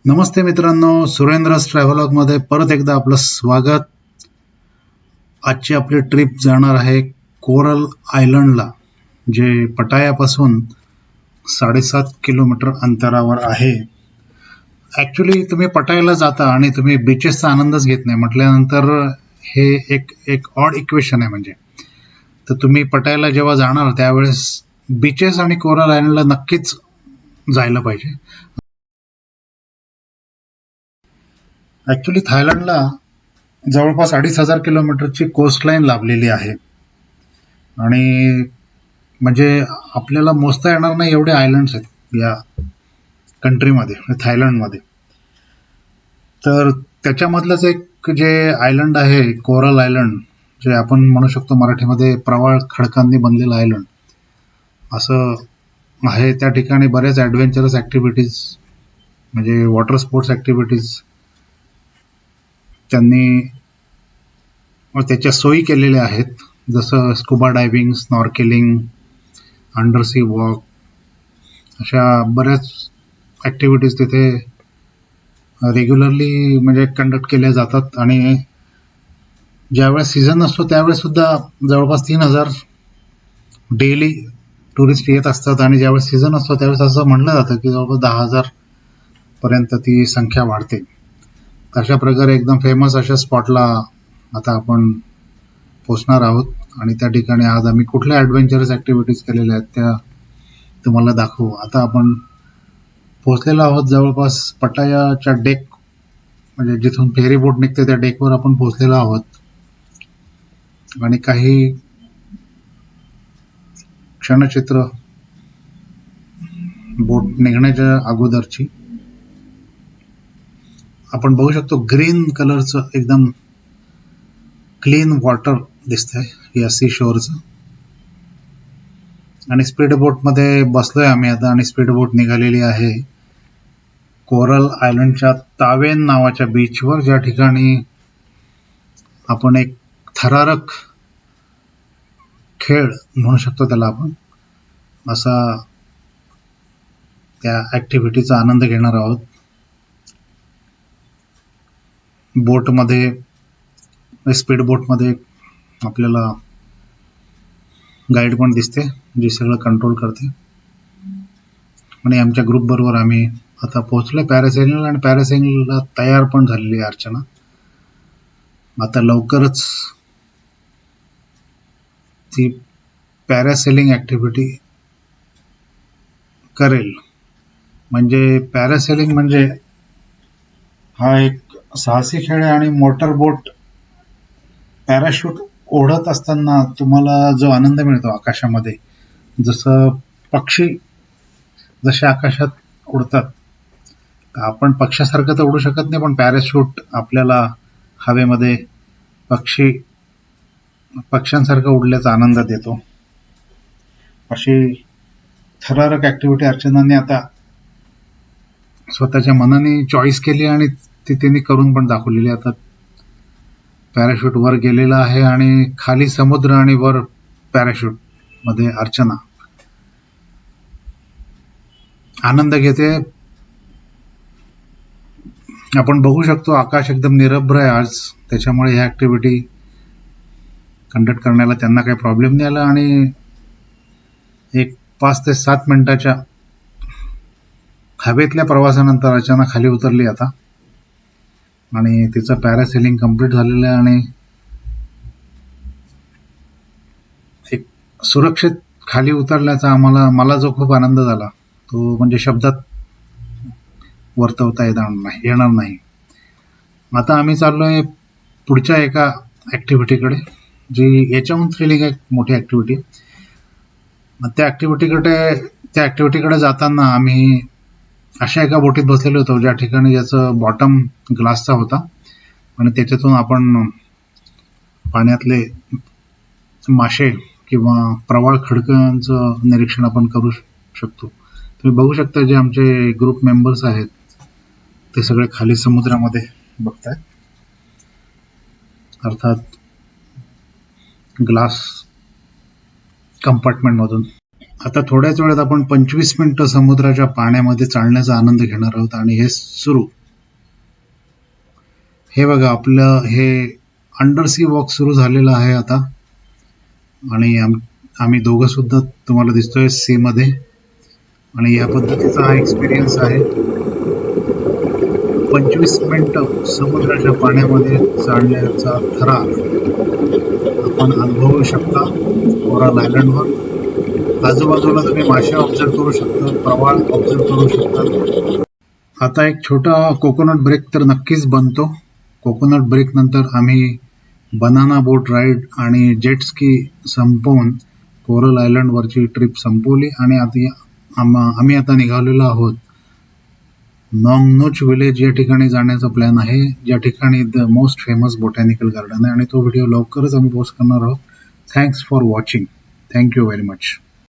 नमस्ते मित्रांनो, सुरेंद्रस ट्रॅव्हलॉगमध्ये परत एकदा आपलं स्वागत. आजची आपली ट्रिप जाणार आहे कोरल आयलंडला, जे पटायापासून 7.5 किलोमीटर अंतरावर आहे. ॲक्च्युली तुम्ही पटायाला जाता आणि तुम्ही बीचेसचा आनंदच घेत नाही म्हटल्यानंतर हे एक ऑड इक्वेशन आहे. म्हणजे तर तुम्ही पटायाला जेव्हा जाणार त्यावेळेस बीचेस आणि कोरल आयलंडला नक्कीच जायला पाहिजे. ॲक्च्युली थायलंडला जवळपास 2,500 किलोमीटरची कोस्टलाईन लाभलेली आहे आणि म्हणजे आपल्याला मोजता येणार नाही एवढे आयलंड्स आहेत या कंट्रीमध्ये, थायलंडमध्ये. तर त्याच्यामधलंच एक जे आयलंड आहे कोरल आयलंड, जे आपण म्हणू शकतो मराठीमध्ये प्रवाळ खडकांनी बनलेलं आयलंड असं आहे. त्या ठिकाणी बरेच ॲडव्हेंचरस ॲक्टिव्हिटीज म्हणजे वॉटर स्पोर्ट्स ॲक्टिव्हिटीज त्यांनी त्याच्या सोयी केलेल्या आहेत, जसं scuba diving, snorkelling, undersea walk, अशा बऱ्याच ॲक्टिव्हिटीज तिथे रेग्युलरली म्हणजे कंडक्ट केल्या जातात. आणि ज्यावेळेस सीझन असतो त्यावेळेस सुद्धा जवळपास 3,000 डेली टुरिस्ट येत असतात आणि ज्यावेळेस सीझन असतो त्यावेळेस असं म्हटलं जातं की जवळपास 10,000 पर्यंत ती संख्या वाढते. अशा प्रकारे एकदम फेमस अशा स्पॉटला आता आपण पोचणार आहोत आणि त्या ठिकाणी आज आम्ही कुठल्या ॲडव्हेंचरस ॲक्टिव्हिटीज केलेल्या आहेत त्या तुम्हाला दाखवू. आता आपण पोचलेलो आहोत जवळपास पटायाच्या डेक, म्हणजे जिथून फेरी बोट निघते त्या डेकवर आपण पोचलेलो आहोत. आणि काही क्षणचित्र बोट निघण्याच्या अगोदरची आपण बघू शकतो. ग्रीन कलरचं एकदम क्लीन वॉटर दिसतंय या सी शोअरचं. आणि स्पीड बोटमध्ये बसलोय आम्ही आता आणि स्पीड बोट निघालेली आहे कोरल आयलंडच्या तावेन नावाच्या बीचवर, ज्या ठिकाणी आपण एक थरारक खेळ म्हणू शकतो त्याला आपण, असा त्या ॲक्टिव्हिटीचा आनंद घेणार आहोत. बोटमध्ये, स्पीड बोटमध्ये आपल्याला गाईड पण दिसते जी सगळं कंट्रोल करते. आणि आमच्या ग्रुप बरोबर आम्ही आता पोहोचलो पॅरासेलिंगला, आणि पॅरासेलिंगला तयार पण झालेली आहे अर्चना. आता लवकरच ती पॅरासेलिंग ॲक्टिव्हिटी करेल. म्हणजे पॅरासेलिंग म्हणजे हा एक साहसी खेळ आहे आणि मोटर बोट पॅराशूट ओढत असताना तुम्हाला जो आनंद मिळतो आकाशामध्ये, जसं पक्षी जसे आकाशात उडतात, आपण पक्ष्यासारखं तर उडू शकत नाही, पण पॅराशूट आपल्याला हवेमध्ये पक्ष्यांसारखं उडल्याचा आनंद देतो. अशी थरारक ॲक्टिव्हिटी अर्चनाने आता स्वतःच्या मनाने चॉईस केली आणि ती तिने करून पण दाखवलेली. आता पॅराशूट वर गेलेला आहे आणि खाली समुद्र आणि वर पॅराशूट मध्ये अर्चना आनंद घेते. आपण बघू शकतो आकाश एकदम निरभ्र आहे आज, त्याच्यामुळे ह्या ॲक्टिव्हिटी कंडक्ट करण्याला त्यांना काही प्रॉब्लेम नाही आला. आणि एक 5 ते 7 मिनिटाच्या हवेतल्या प्रवासानंतर अर्चना खाली उतरली आता, आणि तिचं पॅरासेलिंग कंप्लीट झालेलं आहे आणि एक सुरक्षित खाली उतरल्याचा मला जो खूप आनंद झाला तो म्हणजे शब्दात वर्तवता येणार नाही. आता आम्ही चाललोय पुढच्या एका ॲक्टिव्हिटीकडे, जी याच्याहून थ्रिलिंग एक मोठी ॲक्टिव्हिटी. त्या ॲक्टिव्हिटीकडे जाताना आम्ही अशा एका बोटीत बसलेलो होतो ज्या ठिकाणी ज्याचं बॉटम ग्लासचा होता आणि त्याच्यातून आपण पाण्यातले मासे किंवा प्रवाळ खडकांचं निरीक्षण आपण करू शकतो. तुम्ही बघू शकता जे आमचे ग्रुप मेंबर्स आहेत ते सगळे खाली समुद्रामध्ये बघतायत, अर्थात ग्लास कंपार्टमेंटमधून. आता थोड्याच वेळात आपण 25 मिनिटं समुद्राच्या पाण्यामध्ये चालण्याचा आनंद घेणार आहोत आणि हे सुरू हे बघा आपलं हे अंडर सी वॉक सुरू झालेलं आहे आता. आणि आम्ही दोघं सुद्धा तुम्हाला दिसतोय सी मध्ये. आणि या पद्धतीचा हा एक्सपिरियन्स आहे. 25 मिनिटं समुद्राच्या पाण्यामध्ये जाण्याचा थरार आपण अनुभवू शकता कोरल आयलंडवर. आजूबाजूला तुम्ही मासे ऑब्झर्व करू शकता, प्रवाळ ऑब्झर्व करू शकता. आता एक छोटा कोकोनट ब्रेक तर नक्कीच बनतो. कोकोनट ब्रेक नंतर आम्ही बनाना बोट राईड आणि जेट स्की संपवून कोरल आयलंडवरची ट्रिप संपवली. आणि आम्ही आता निघालेलो आहोत नॉंगनूच विलेज या ठिकाणी जाण्याचा प्लॅन आहे, ज्या ठिकाणी the most famous botanical garden आहे. आणि तो व्हिडिओ लवकरच आम्ही पोस्ट करणार आहोत. Thanks for watching. Thank you very much.